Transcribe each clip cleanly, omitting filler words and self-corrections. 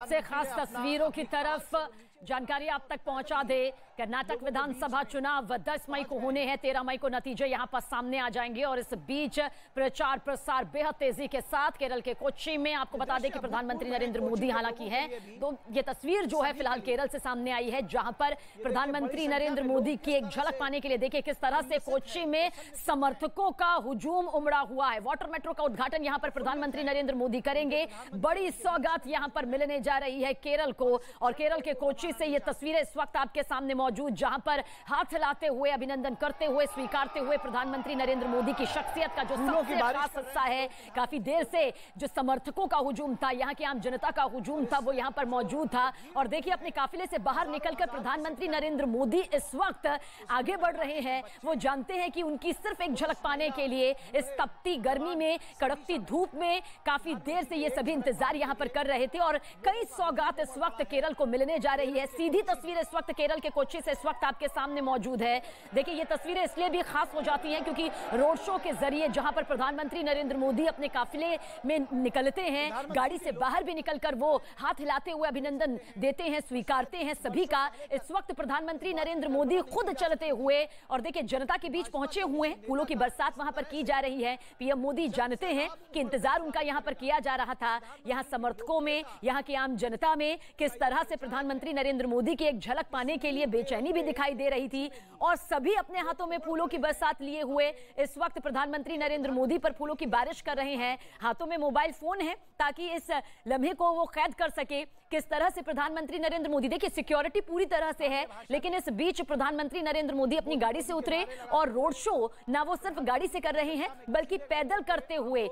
सबसे खास तस्वीरों की तरफ जानकारी आप तक पहुंचा दे। कर्नाटक विधानसभा चुनाव 10 मई को होने हैं। 13 मई को नतीजे यहां पर सामने आ जाएंगे और इस बीच प्रचार प्रसार बेहद तेजी के साथ केरल के कोच्चि में आपको बता दें कि प्रधानमंत्री नरेंद्र मोदी हालांकि है, तो ये तस्वीर जो है फिलहाल केरल से सामने आई है, जहां पर प्रधानमंत्री नरेंद्र मोदी की एक झलक पाने के लिए देखिए किस तरह से कोच्चि में समर्थकों का हुजूम उमड़ा हुआ है। वाटर मेट्रो का उद्घाटन यहां पर प्रधानमंत्री नरेंद्र मोदी करेंगे। बड़ी सौगात यहां पर मिलने जा रही है केरल को, और केरल के कोच्चि से ये तस्वीरें इस वक्त आपके सामने मौजूद, जहां पर हाथ हिलाते हुए, अभिनंदन करते हुए, स्वीकारते हुए प्रधानमंत्री नरेंद्र मोदी की शख्सियत का जो सबसे खास हिस्सा है, काफी देर से जो समर्थकों का हुजूम था, यहां की आम जनता का हुजूम था, वो यहां पर मौजूद था। और देखिए अपने काफिले से बाहर निकलकर प्रधानमंत्री नरेंद्र मोदी इस वक्त आगे बढ़ रहे हैं। वो जानते हैं कि उनकी सिर्फ एक झलक पाने के लिए इस तपती गर्मी में, कड़कती धूप में काफी देर से ये सभी इंतजार यहां पर कर रहे थे और कई सौगात इस वक्त केरल को मिलने जा रही है। सीधी तस्वीर इस वक्त केरल के कोच्चि से इस वक्त आपके सामने मौजूद है। देखिए ये तस्वीरें इसलिए भी खास हो जाती हैं क्योंकि रोड शो के जरिए जहां पर प्रधानमंत्री नरेंद्र मोदी अपने काफिले में निकलते हैं, गाड़ी से बाहर भी निकलकर वो हाथ हिलाते हुए अभिनंदन देते हैं, स्वीकारते हैं सभी का। इस वक्त प्रधानमंत्री नरेंद्र मोदी खुद चलते हुए और देखिए जनता के बीच पहुंचे हुए हैं। फूलों की बरसात वहां पर की जा रही है। पीएम मोदी जानते हैं कि इंतजार उनका यहां पर किया जा रहा था। यहां समर्थकों में, यहां की आम जनता में किस तरह से प्रधानमंत्री नरेंद्र मोदी की एक झलक पाने के लिए बेचैनी भी दिखाई दे रही थी और सभी अपने हाथों में फूलों की बरसात लिए हुए इस वक्त प्रधानमंत्री नरेंद्र मोदी पर फूलों की बारिश कर रहे हैं। हाथों में मोबाइल फोन है ताकि इस लम्हे को वो कैद कर सके। किस तरह से प्रधानमंत्री नरेंद्र मोदी, देखिए सिक्योरिटी पूरी तरह से है, लेकिन इस बीच प्रधानमंत्री नरेंद्र मोदी अपनी गाड़ी से उतरे और रोड शो ना वो सिर्फ गाड़ी से कर रहे हैं बल्कि पैदल करते हुए,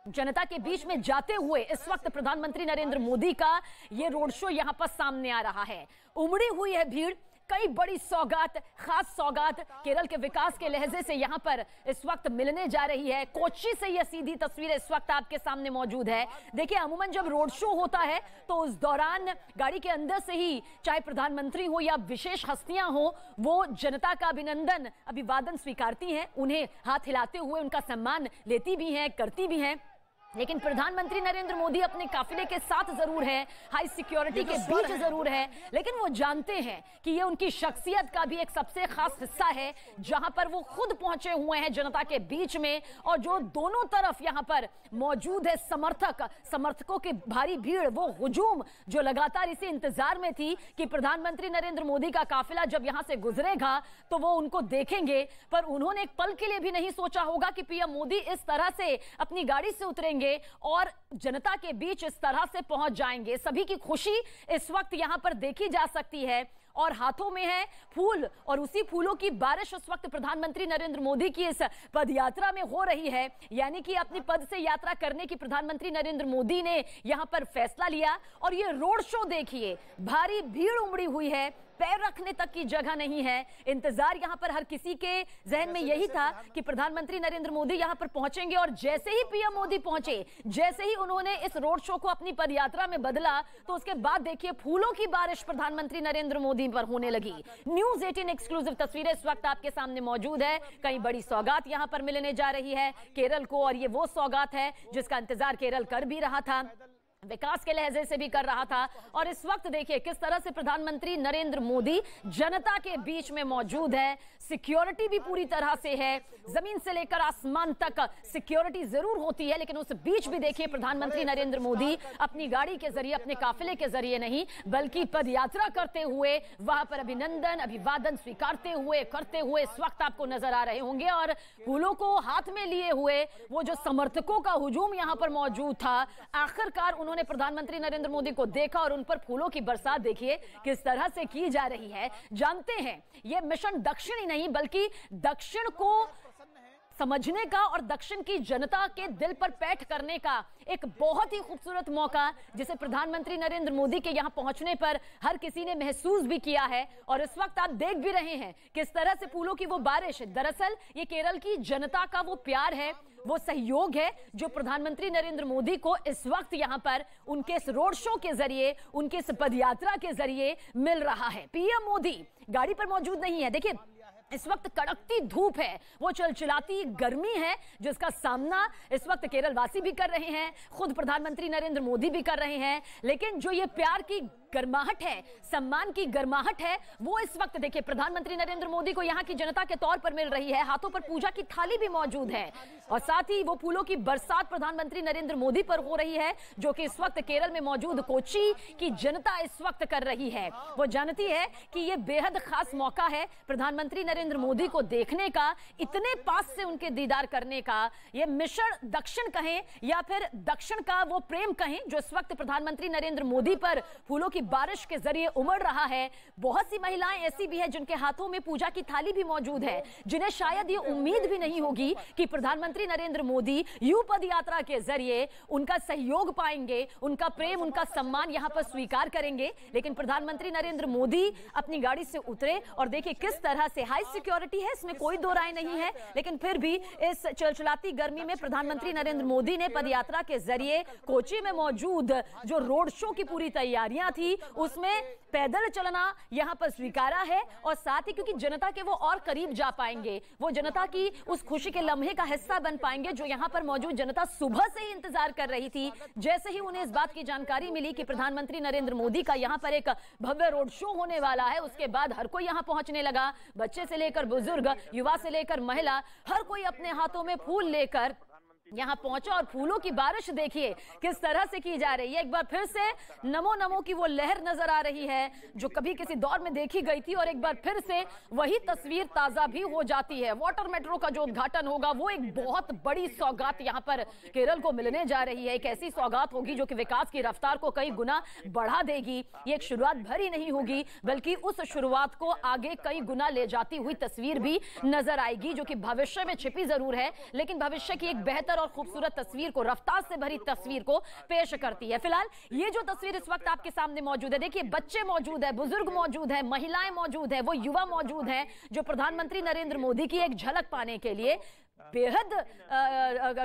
जनता के बीच में जाते हुए इस वक्त प्रधानमंत्री नरेंद्र मोदी का ये रोड शो यहां पर सामने आ रहा है। उमड़ी हुई है भीड़, कई बड़ी सौगात, खास सौगात केरल के विकास के लहजे से यहां पर इस वक्त मिलने जा रही है। कोच्चि से यह सीधी तस्वीर इस वक्त आपके सामने मौजूद है। देखिए अमूमन जब रोड शो होता है तो उस दौरान गाड़ी के अंदर से ही चाहे प्रधानमंत्री हो या विशेष हस्तियां हो, वो जनता का अभिनंदन, अभिवादन स्वीकारती हैं, उन्हें हाथ हिलाते हुए उनका सम्मान लेती भी हैं, करती भी हैं। लेकिन प्रधानमंत्री नरेंद्र मोदी अपने काफिले के साथ जरूर है, हाई सिक्योरिटी के बीच जरूर है, लेकिन वो जानते हैं कि ये उनकी शख्सियत का भी एक सबसे खास हिस्सा है, जहां पर वो खुद पहुंचे हुए हैं जनता के बीच में। और जो दोनों तरफ यहां पर मौजूद है समर्थकों की भारी भीड़, वो हुजूम जो लगातार इसी इंतजार में थी कि प्रधानमंत्री नरेंद्र मोदी का काफिला जब यहां से गुजरेगा तो वो उनको देखेंगे, पर उन्होंने एक पल के लिए भी नहीं सोचा होगा कि पीएम मोदी इस तरह से अपनी गाड़ी से उतरेंगे और जनता के बीच इस तरह से पहुंच जाएंगे। सभी की खुशी इस वक्त यहां पर देखी जा सकती है और हाथों में है फूल और उसी फूलों की बारिश उस वक्त प्रधानमंत्री नरेंद्र मोदी की इस पद यात्रा में हो रही है। यानी कि अपनी पद से यात्रा करने की प्रधानमंत्री नरेंद्र मोदी ने यहां पर फैसला लिया और ये रोड शो देखिए, भारी भीड़ उमड़ी हुई है, पैर रखने तक की जगह नहीं है। इंतजार यहां पर हर किसी के जहन में यही था कि प्रधानमंत्री नरेंद्र मोदी यहां पर पहुंचेंगे और जैसे ही पीएम मोदी पहुंचे, जैसे ही उन्होंने इस रोड शो को अपनी पदयात्रा में बदला, तो उसके बाद देखिए फूलों की बारिश प्रधानमंत्री नरेंद्र मोदी पर होने लगी। न्यूज़ 18 एक्सक्लूसिव तस्वीरें इस वक्त आपके सामने मौजूद है। कई बड़ी सौगात यहां पर मिलने जा रही है केरल को, और ये वो सौगात है जिसका इंतजार केरल कर भी रहा था, विकास के लहजे से भी कर रहा था। और इस वक्त देखिए किस तरह से प्रधानमंत्री नरेंद्र मोदी जनता के बीच में मौजूद है। सिक्योरिटी भी पूरी तरह से है, जमीन से लेकर आसमान तक सिक्योरिटी जरूर होती है, लेकिन उस बीच भी देखिए प्रधानमंत्री नरेंद्र मोदी अपनी गाड़ी के जरिए, अपने काफिले के जरिए नहीं बल्कि पदयात्रा करते हुए वहां पर अभिनंदन, अभिवादन स्वीकारते हुए, करते हुए इस वक्त आपको नजर आ रहे होंगे। और फूलों को हाथ में लिए हुए वो जो समर्थकों का हुजूम यहां पर मौजूद था, आखिरकार उन्होंने प्रधानमंत्री नरेंद्र मोदी को देखा और उन पर फूलों की बरसात देखिए किस तरह से की जा रही है। जानते हैं यह मिशन दक्षिण ही नहीं बल्कि दक्षिण को समझने का और दक्षिण की जनता के दिल पर पैठ करने का एक बहुत ही खूबसूरत मौका, जिसे प्रधानमंत्री नरेंद्र मोदी के यहां पहुंचने पर हर किसी ने महसूस भी किया है। और इस वक्त आप देख भी रहे हैं किस तरह से फूलों की वो बारिश, दरअसल ये केरल की जनता का वो प्यार है, वो सहयोग है जो प्रधानमंत्री नरेंद्र मोदी को इस वक्त यहां पर उनके इस रोड शो के जरिए, उनके इस पदयात्रा के जरिए मिल रहा है। पीएम मोदी गाड़ी पर मौजूद नहीं है। देखिए इस वक्त कड़कती धूप है, वो चिलचिलाती गर्मी है जिसका सामना इस वक्त केरल वासी भी कर रहे हैं, खुद प्रधानमंत्री नरेंद्र मोदी भी कर रहे हैं। लेकिन जो ये प्यार की गर्माहट है, सम्मान की गर्माहट है, वो इस वक्त देखिए प्रधानमंत्री नरेंद्र मोदी को यहाँ की जनता के तौर पर मिल रही है। हाथों पर पूजा की थाली भी मौजूद है और साथ ही वो फूलों की बरसात प्रधानमंत्री नरेंद्र मोदी पर हो रही है, जो कि इस वक्त केरल में मौजूद कोच्चि की जनता इस वक्त कर रही है। वो जानती है कि ये बेहद खास मौका है प्रधानमंत्री नरेंद्र मोदी को देखने का, इतने पास से उनके दीदार करने का। ये मिशन दक्षिण कहें या फिर दक्षिण का वो प्रेम कहें जो इस वक्त प्रधानमंत्री नरेंद्र मोदी पर फूलों की बारिश के जरिए उमड़ रहा है। बहुत सी महिलाएं ऐसी भी है जिनके हाथों में पूजा की थाली भी मौजूद है, जिन्हें शायद ये उम्मीद भी नहीं होगी कि प्रधानमंत्री नरेंद्र मोदी यू पद यात्रा के जरिए उनका सहयोग पाएंगे, उनका प्रेम, उनका सम्मान यहां पर स्वीकार करेंगे। लेकिन प्रधानमंत्री नरेंद्र मोदी अपनी गाड़ी से उतरे और देखिए किस तरह से हाई सिक्योरिटी है, इसमें कोई दो राय नहीं है, लेकिन फिर भी इस चिलचिलाती गर्मी में प्रधानमंत्री नरेंद्र मोदी ने पदयात्रा के जरिए कोच्चि में मौजूद जो रोड शो की पूरी तैयारियां थी उसमें पैदल चलना यहां पर स्वीकारा है। और साथ ही क्योंकि जनता के वो और करीब जा पाएंगे, वो जनता की उस खुशी के लम्हे का हिस्सा बन पाएंगे जो यहां पर मौजूद जनता सुबह से ही इंतजार कर रही थी। जैसे ही उन्हें इस बात की जानकारी मिली कि प्रधानमंत्री नरेंद्र मोदी का यहां पर एक भव्य रोड शो होने वाला है, उसके बाद हर कोई यहां पहुंचने लगा। बच्चे से लेकर बुजुर्ग, युवा से लेकर महिला, हर कोई अपने हाथों में फूल लेकर यहां पहुंचा और फूलों की बारिश देखिए किस तरह से की जा रही है। एक बार फिर से नमो नमो की वो लहर नजर आ रही है जो कभी किसी दौर में देखी गई थी और एक बार फिर से वही तस्वीर ताजा भी हो जाती है। वाटर मेट्रो का जो उद्घाटन होगा वो एक बहुत बड़ी सौगात यहां पर केरल को मिलने जा रही है। एक ऐसी सौगात होगी जो कि विकास की रफ्तार को कई गुना बढ़ा देगी। ये एक शुरुआत भरी नहीं होगी बल्कि उस शुरुआत को आगे कई गुना ले जाती हुई तस्वीर भी नजर आएगी, जो कि भविष्य में छिपी जरूर है लेकिन भविष्य की एक बेहतर और खूबसूरत तस्वीर को, रफ्तार से भरी तस्वीर को पेश करती है। फिलहाल ये जो तस्वीर इस वक्त आपके सामने मौजूद है, देखिए बच्चे मौजूद है, बुजुर्ग मौजूद है, महिलाएं मौजूद है, वो युवा मौजूद हैं जो प्रधानमंत्री नरेंद्र मोदी की एक झलक पाने के लिए बेहद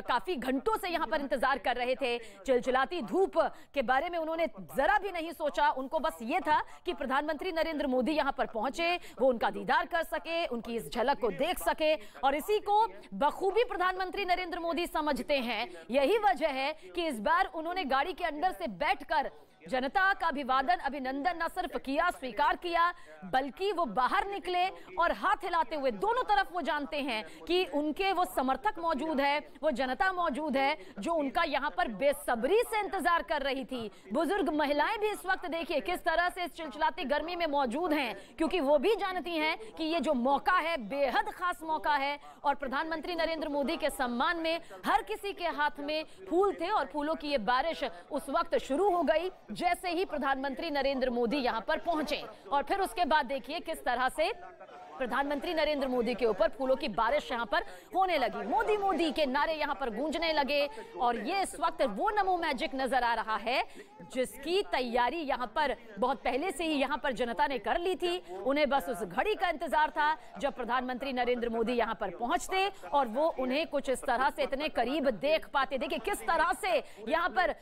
काफी घंटों से यहां पर इंतजार कर रहे थे। चिलचिलाती धूप के बारे में उन्होंने जरा भी नहीं सोचा, उनको बस ये था कि प्रधानमंत्री नरेंद्र मोदी यहां पर पहुंचे, वो उनका दीदार कर सके, उनकी इस झलक को देख सके और इसी को बखूबी प्रधानमंत्री नरेंद्र मोदी समझते हैं। यही वजह है कि इस बार उन्होंने गाड़ी के अंदर से बैठकर जनता का अभिवादन, अभिनंदन न सिर्फ किया, स्वीकार किया, बल्कि वो बाहर निकले और हाथ हिलाते हुए दोनों तरफ वो जानते हैं कि उनके वो समर्थक मौजूद है, वो जनता मौजूद है जो उनका यहां पर बेसब्री से इंतजार कर रही थी। बुजुर्ग महिलाएं भी इस वक्त देखिए किस तरह से इस चिलचिलाती गर्मी में मौजूद हैं, क्योंकि वो भी जानती हैं कि ये जो मौका है बेहद खास मौका है और प्रधानमंत्री नरेंद्र मोदी के सम्मान में हर किसी के हाथ में फूल थे और फूलों की ये बारिश उस वक्त शुरू हो गई जैसे ही प्रधानमंत्री नरेंद्र मोदी यहां पर पहुंचे। और फिर उसके बाद देखिए किस तरह से प्रधानमंत्री नरेंद्र मोदी के ऊपर फूलों की बारिश यहां पर होने लगी, मोदी मोदी के नारे यहां पर गूंजने लगे और ये इस वक्त वो नमो मैजिक नजर आ रहा है जिसकी तैयारी यहां पर बहुत पहले से ही यहां पर जनता ने कर ली थी। उन्हें बस उस घड़ी का इंतजार था जब प्रधानमंत्री नरेंद्र मोदी यहां पर पहुंचते और वो उन्हें कुछ इस तरह से इतने करीब देख पाते। देखिए किस तरह से यहां पर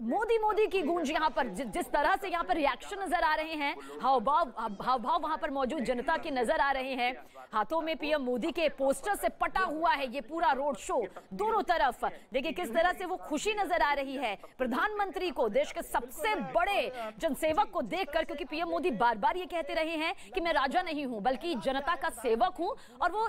मोदी मोदी की गूंज, यहां पर जिस तरह से यहां पर रिएक्शन नजर आ रहे हैं, हाव भाव वहां पर मौजूद जनता की नजर आ रहे हैं। हाथों में पीएम मोदी के पोस्टर से पटा हुआ है ये पूरा रोड शो, दोनों तरफ देखिए किस तरह से वो खुशी नजर आ रही है प्रधानमंत्री को, देश के सबसे बड़े जनसेवक को देखकर, क्योंकि पीएम मोदी बार बार ये कहते रहे हैं कि मैं राजा नहीं हूं बल्कि जनता का सेवक हूं। और वो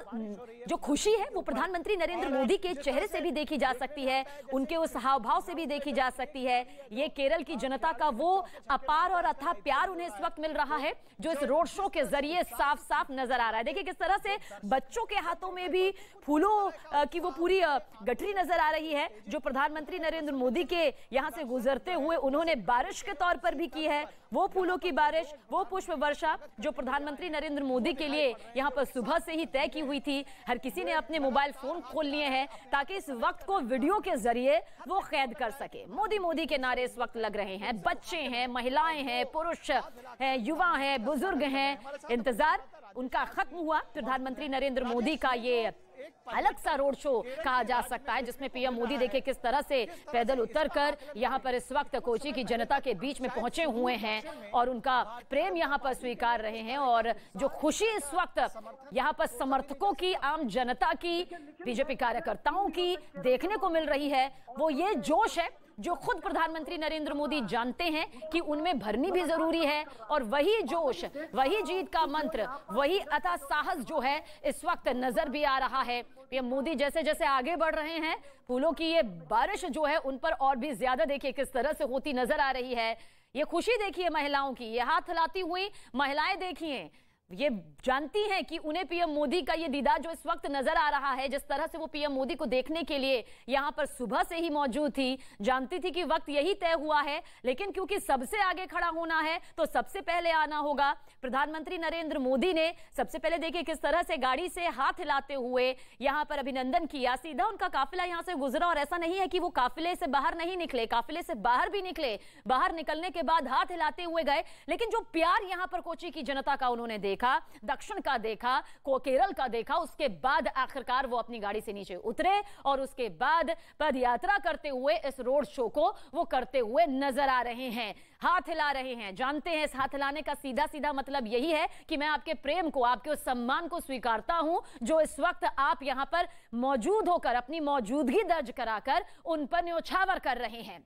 जो खुशी है वो प्रधानमंत्री नरेंद्र मोदी के चेहरे से भी देखी जा सकती है, उनके उस हाव भाव से भी देखी जा सकती है। ये केरल की जनता का वो अपार और अथाह प्यार उन्हें इस वक्त मिल रहा है जो इस रोड शो के जरिए साफ साफ नजर आ रहा है। देखिए किस तरह से बच्चों के हाथों में भी फूलों की वो पूरी गठरी नजर आ रही है जो प्रधानमंत्री नरेंद्र मोदी के यहां से गुजरते हुए उन्होंने बारिश के तौर पर भी की है। वो फूलों की बारिश, वो पुष्प वर्षा जो प्रधानमंत्री नरेंद्र मोदी के लिए यहां पर सुबह से ही तय की हुई थी। हर किसी ने अपने मोबाइल फोन खोल लिए हैं ताकि इस वक्त को वीडियो के जरिए वो कैद कर सके। मोदी मोदी के नारे इस वक्त लग रहे हैं, बच्चे हैं, महिलाएं हैं, पुरुष हैं, युवा हैं, बुजुर्ग हैं। इंतजार उनका खत्म हुआ। प्रधानमंत्री नरेंद्र मोदी का ये अलग सा रोड शो कहा जा सकता है, जिसमें पीएम मोदी देखिए किस तरह से पैदल उतरकर यहां पर इस वक्त कोची की जनता के बीच में पहुंचे हुए हैं और उनका प्रेम यहां पर स्वीकार रहे हैं। और जो खुशी इस वक्त यहां पर समर्थकों की, आम जनता की, बीजेपी कार्यकर्ताओं की देखने को मिल रही है, वो ये जोश है जो खुद प्रधानमंत्री नरेंद्र मोदी जानते हैं कि उनमें भरनी भी जरूरी है। और वही जोश, वही जीत का मंत्र, वही अथाह साहस जो है इस वक्त नजर भी आ रहा है। पीएम मोदी जैसे जैसे आगे बढ़ रहे हैं, फूलों की ये बारिश जो है उन पर और भी ज्यादा देखिए किस तरह से होती नजर आ रही है। ये खुशी देखिए महिलाओं की, ये हाथ हिलाती हुई महिलाएं देखिए, ये जानती हैं कि उन्हें पीएम मोदी का ये दीदार जो इस वक्त नजर आ रहा है, जिस तरह से वो पीएम मोदी को देखने के लिए यहां पर सुबह से ही मौजूद थी, जानती थी कि वक्त यही तय हुआ है, लेकिन क्योंकि सबसे आगे खड़ा होना है तो सबसे पहले आना होगा। प्रधानमंत्री नरेंद्र मोदी ने सबसे पहले देखिए किस तरह से गाड़ी से हाथ हिलाते हुए यहां पर अभिनंदन किया। सीधा उनका काफिला यहां से गुजरा और ऐसा नहीं है कि वो काफिले से बाहर नहीं निकले, काफिले से बाहर भी निकले, बाहर निकलने के बाद हाथ हिलाते हुए गए। लेकिन जो प्यार यहां पर कोची की जनता का उन्होंने देखा, दक्षिण का देखा, केरल का देखा, उसके बाद आखिरकार वो अपनी गाड़ी से नीचे उतरे और उसके बाद पद यात्रा करते हुए इस रोड शो को वो करते हुए नजर आ रहे हैं, हाथ हिला रहे हैं। जानते हैं इस हाथ हिलाने का सीधा सीधा मतलब यही है कि मैं आपके प्रेम को, आपके उस सम्मान को स्वीकारता हूं जो इस वक्त आप यहां पर मौजूद होकर, अपनी मौजूदगी दर्ज कराकर उन पर न्योछावर कर रहे हैं।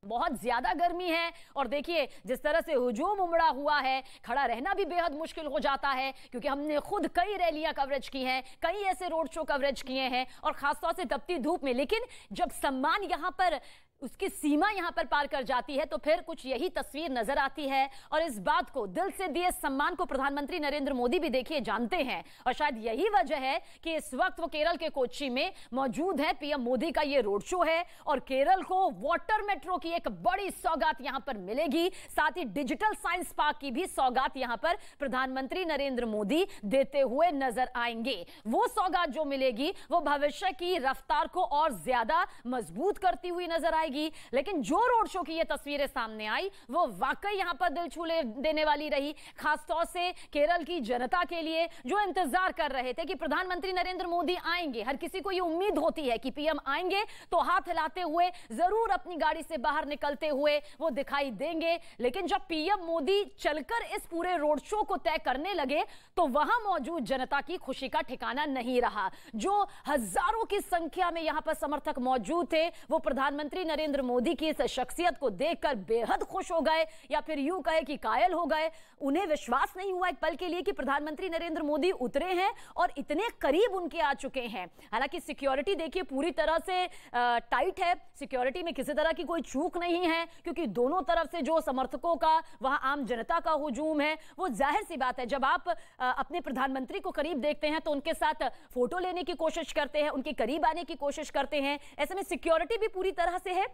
बहुत ज्यादा गर्मी है और देखिए जिस तरह से हुजूम उमड़ा हुआ है, खड़ा रहना भी बेहद मुश्किल हो जाता है, क्योंकि हमने खुद कई रैलियां कवरेज की हैं, कई ऐसे रोड शो कवरेज किए हैं और खासतौर से तपती धूप में। लेकिन जब सम्मान यहां पर उसकी सीमा यहां पर पार कर जाती है तो फिर कुछ यही तस्वीर नजर आती है। और इस बात को, दिल से दिए सम्मान को प्रधानमंत्री नरेंद्र मोदी भी देखिए जानते हैं और शायद यही वजह है कि इस वक्त वो केरल के कोच्चि में मौजूद है। पीएम मोदी का ये रोड शो है और केरल को वाटर मेट्रो की एक बड़ी सौगात यहां पर मिलेगी, साथ ही डिजिटल साइंस पार्क की भी सौगात यहां पर प्रधानमंत्री नरेंद्र मोदी देते हुए नजर आएंगे। वो सौगात जो मिलेगी वो भविष्य की रफ्तार को और ज्यादा मजबूत करती हुई नजर आएगी। लेकिन जो रोड शो की ये तस्वीरें सामने आई वो वाकई यहां पर दिल छू देने वाली रही, खासतौर से केरल की जनता के लिए जो इंतजार कर रहे थे कि प्रधानमंत्री नरेंद्र मोदी आएंगे। हर किसी को ये उम्मीद होती है कि पीएम आएंगे तो हाथ हिलाते हुए जरूर अपनी गाड़ी से बाहर निकलते हुए वो दिखाई देंगे। लेकिन जब पीएम मोदी चलकर इस पूरे रोड शो को तय करने लगे तो वहां मौजूद जनता की खुशी का ठिकाना नहीं रहा। जो हजारों की संख्या में यहां पर समर्थक मौजूद थे वो प्रधानमंत्री नरेंद्र मोदी की इस शख्सियत को देखकर बेहद खुश हो गए, या फिर यूं कहे कि कायल हो गए। उन्हें विश्वास नहीं हुआ एक पल के लिए कि प्रधानमंत्री नरेंद्र मोदी उतरे हैं और इतने करीब उनके आ चुके हैं। हालांकि सिक्योरिटी देखिए पूरी तरह से टाइट है, सिक्योरिटी में किसी तरह की कोई चूक नहीं है, क्योंकि दोनों तरफ से जो समर्थकों का, वहां आम जनता का हुजूम है। वो जाहिर सी बात है, जब आप अपने प्रधानमंत्री को करीब देखते हैं तो उनके साथ फोटो लेने की कोशिश करते हैं, उनके करीब आने की कोशिश करते हैं। ऐसे में सिक्योरिटी भी पूरी तरह से है,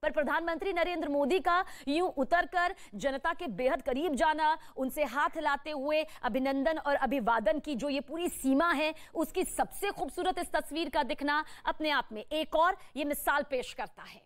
पर प्रधानमंत्री नरेंद्र मोदी का यूं उतरकर जनता के बेहद करीब जाना, उनसे हाथ हिलाते हुए अभिनंदन और अभिवादन की जो ये पूरी सीमा है, उसकी सबसे खूबसूरत इस तस्वीर का दिखना अपने आप में एक और ये मिसाल पेश करता है।